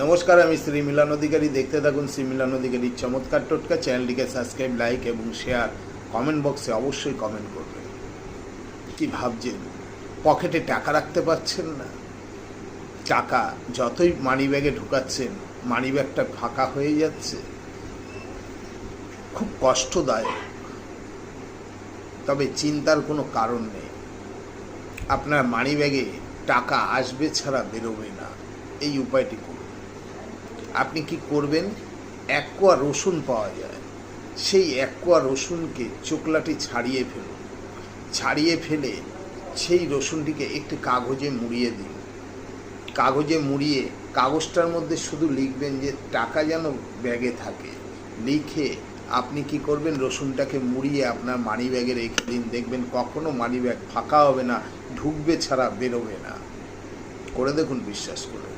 নমস্কার, আমি শ্রী মিলন অধিকারী। দেখতে থাকুন শ্রী মিলন অধিকারীর চমৎকার টোটকা। চ্যানেলটিকে সাবস্ক্রাইব, লাইক এবং শেয়ার, কমেন্ট বক্সে অবশ্যই কমেন্ট করবেন। কি ভাবছেন? পকেটে টাকা রাখতে পারছেন না? টাকা যতই মানি ব্যাগে ঢুকাচ্ছেন, মানি ব্যাগটা ফাঁকা হয়ে যাচ্ছে। খুব কষ্টদায়ক। তবে চিন্তার কোনো কারণ নেই। আপনার মানি ব্যাগে টাকা আসবে ছাড়া বেরোবে না। এই উপায়টি করুন। আপনি কি করবেন? এক কোয়া রসুন পাওয়া যায়, সেই এক কোয়া রসুনকে চোকলাটি ছাড়িয়ে ফেলুন। ছাড়িয়ে ফেলে সেই রসুনটিকে একটি কাগজে মুড়িয়ে দিন। কাগজে মুড়িয়ে কাগজটার মধ্যে শুধু লিখবেন যে টাকা যেন ব্যাগে থাকে। লিখে আপনি কি করবেন? রসুনটাকে মুড়িয়ে আপনার মানি ব্যাগে রেখে দিন। দেখবেন কখনো মানি ব্যাগ ফাঁকা হবে না, ঢুকবে ছাড়া বেরোবে না। করে দেখুন, বিশ্বাস করুন।